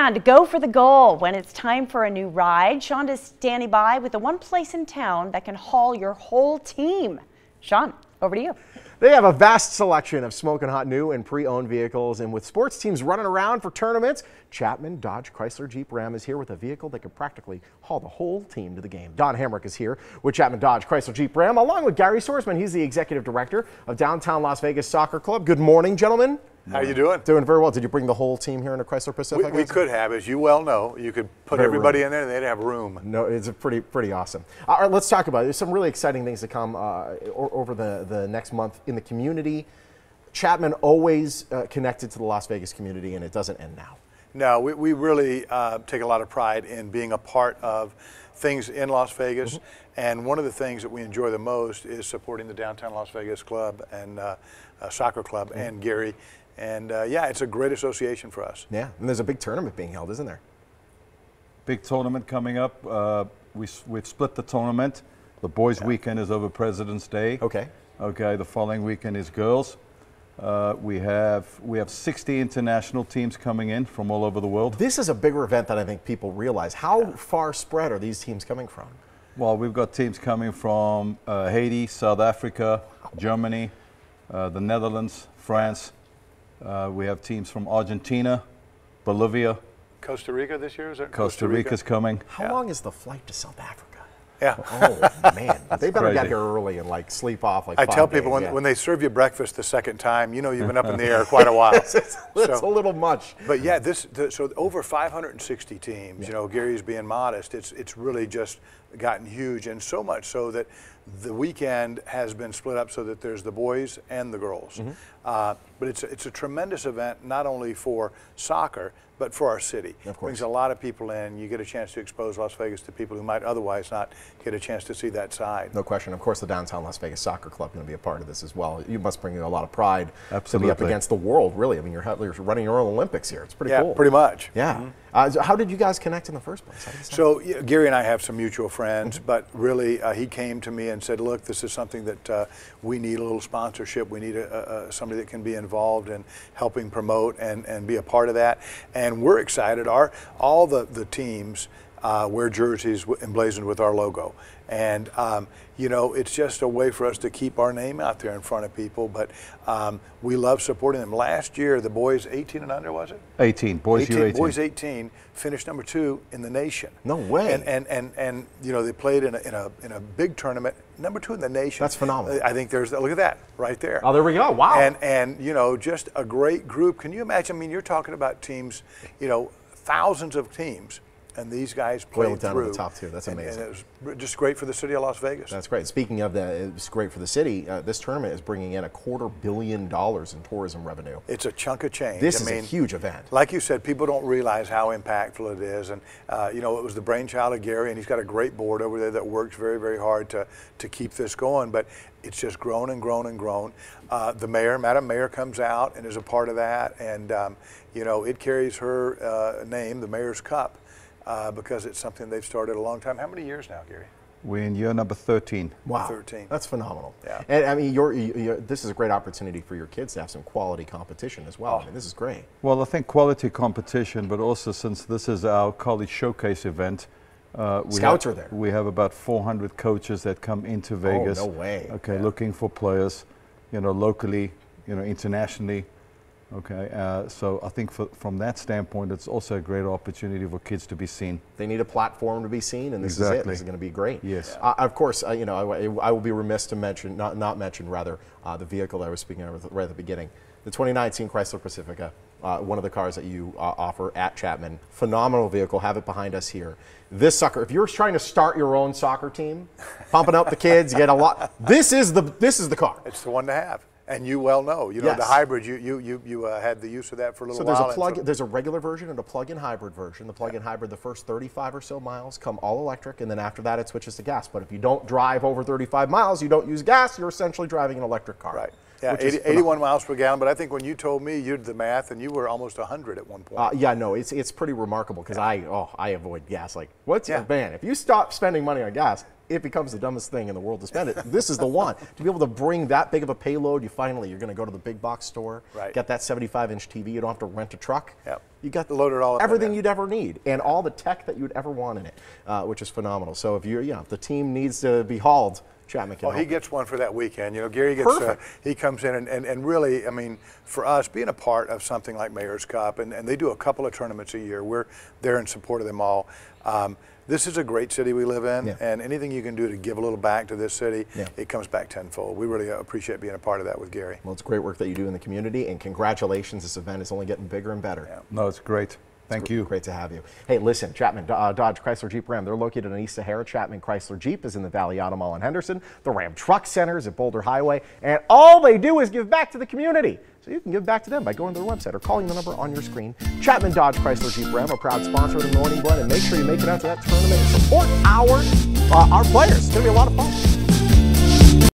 And go for the goal when it's time for a new ride. Shonda's standing by with the one place in town that can haul your whole team. Sean, over to you. They have a vast selection of smoking hot new and pre-owned vehicles, and with sports teams running around for tournaments, Chapman Dodge Chrysler Jeep Ram is here with a vehicle that could practically haul the whole team to the game. Don Hamrick is here with Chapman Dodge Chrysler Jeep Ram, along with Gary Sorsman. He's the executive director of Downtown Las Vegas Soccer Club. Good morning, gentlemen. How are you doing? Doing very well. Did you bring the whole team here in a Chrysler Pacifica? We could have, as you well know. You could put everybody in there and they'd have room. No, it's a pretty awesome. All right, let's talk about it. There's some really exciting things to come over the next month in the community. Chapman always connected to the Las Vegas community, and it doesn't end now. No, we really take a lot of pride in being a part of things in Las Vegas. And one of the things that we enjoy the most is supporting the Downtown Las Vegas Club and Soccer Club and Gary. And yeah, it's a great association for us. Yeah, and there's a big tournament being held, isn't there? Big tournament coming up. We've split the tournament. The boys' weekend is over President's Day. Okay. Okay. The following weekend is girls. We have 60 international teams coming in from all over the world. This is a bigger event than I think people realize. How far spread are these teams coming from? Well, we've got teams coming from Haiti, South Africa, Germany, the Netherlands, France. We have teams from Argentina, Bolivia. Costa Rica this year, is it? Costa Rica's coming. How long is the flight to South Africa? Yeah. Oh, man. They better crazy. get here early and like sleep off like I 5 tell people days, when they serve you breakfast the second time, you know you've been up in the air quite a while. It's a little much. But yeah, so over 560 teams, you know, Gary's being modest, it's really just gotten huge, and so much so that the weekend has been split up so that there's the boys and the girls. But it's a tremendous event, not only for soccer, but for our city. Of course. Brings a lot of people in. You get a chance to expose Las Vegas to people who might otherwise not get a chance to see that side. No question. Of course, the Downtown Las Vegas Soccer Club is going to be a part of this as well. You must bring a lot of pride to be up against the world, really. I mean, you're running your own Olympics here. It's pretty cool. Yeah, pretty much. Yeah. So how did you guys connect in the first place? So yeah, Gary and I have some mutual friends, but really he came to me and said, look, this is something that we need a little sponsorship. We need somebody that can be involved in helping promote and be a part of that. And we're excited. All the teams wear jerseys emblazoned with our logo. And, you know, it's just a way for us to keep our name out there in front of people. But we love supporting them. Last year, the boys 18 and under, was it? 18. Boys 18. Boys 18 finished number 2 in the nation. No way. And you know, they played in a big tournament, number 2 in the nation. That's phenomenal. I think look at that right there. Oh, there we go. Wow. And you know, just a great group. Can you imagine? I mean, you're talking about teams, you know, thousands of teams. And these guys played down through. To the top 2. That's amazing. And it was just great for the city of Las Vegas. That's great. Speaking of that, it's great for the city. This tournament is bringing in $250 million in tourism revenue. It's a chunk of change. This is a huge event. Like you said, people don't realize how impactful it is. And, you know, it was the brainchild of Gary, and he's got a great board over there that works very, very hard to keep this going. But it's just grown and grown and grown. The mayor, Madam Mayor, comes out and is a part of that. And, you know, it carries her name, the Mayor's Cup. Because it's something they've started a long time. How many years now, Gary? We're in year number 13. Wow, 13. That's phenomenal. Yeah. And I mean, this is a great opportunity for your kids to have some quality competition as well. I mean, this is great. Well, I think quality competition, but also since this is our college showcase event, Scouts are there. We have about 400 coaches that come into Vegas. Oh, no way. Okay, Yeah. looking for players, you know, locally, you know, internationally. Okay, so I think from that standpoint, it's also a great opportunity for kids to be seen. They need a platform to be seen, and this is it. This is going to be great. Yes. Of course, you know, I will be remiss to mention, not mention rather, the vehicle that I was speaking of right at the beginning, the 2019 Chrysler Pacifica, one of the cars that you offer at Chapman. Phenomenal vehicle. Have it behind us here. This sucker, if you're trying to start your own soccer team, pumping up the kids, you get a lot. This is the car. It's the one to have. And you well know, you know, Yes. the hybrid, you had the use of that for a little while. So there's a regular version and a plug-in hybrid version. The plug-in hybrid, the first 35 or so miles come all electric, and then after that it switches to gas. But if you don't drive over 35 miles, you don't use gas, you're essentially driving an electric car. Right. Yeah, 81 miles per gallon, but I think when you told me, you did the math, and you were almost 100 at one point. Yeah, no, it's pretty remarkable because I avoid gas. Like, man, if you stop spending money on gas, it becomes the dumbest thing in the world to spend it. This is the one. To be able to bring that big of a payload, you're going to go to the big box store, get that 75-inch TV. You don't have to rent a truck. Yep. You got loaded all up everything you'd ever need and all the tech that you'd ever want in it, which is phenomenal. So if if the team needs to be hauled, Chapman can help. He gets one for that weekend. You know, Gary gets, he comes in and really, I mean, for us, being a part of something like Mayor's Cup, and they do a couple of tournaments a year, we're there in support of them all. This is a great city we live in, and anything you can do to give a little back to this city, it comes back tenfold. We really appreciate being a part of that with Gary. Well, it's great work that you do in the community, and congratulations. This event is only getting bigger and better. Yeah. No, it's great. Thank you. Great to have you. Hey, listen, Chapman, Dodge, Chrysler, Jeep, Ram, they're located in East Sahara. Chapman Chrysler Jeep is in the Valley Auto Mall in Henderson. The Ram Truck Center is at Boulder Highway. And all they do is give back to the community. So you can give back to them by going to their website or calling the number on your screen. Chapman, Dodge, Chrysler, Jeep, Ram, a proud sponsor of the Morning Blend. And make sure you make it out to that tournament and support our players. It's going to be a lot of fun.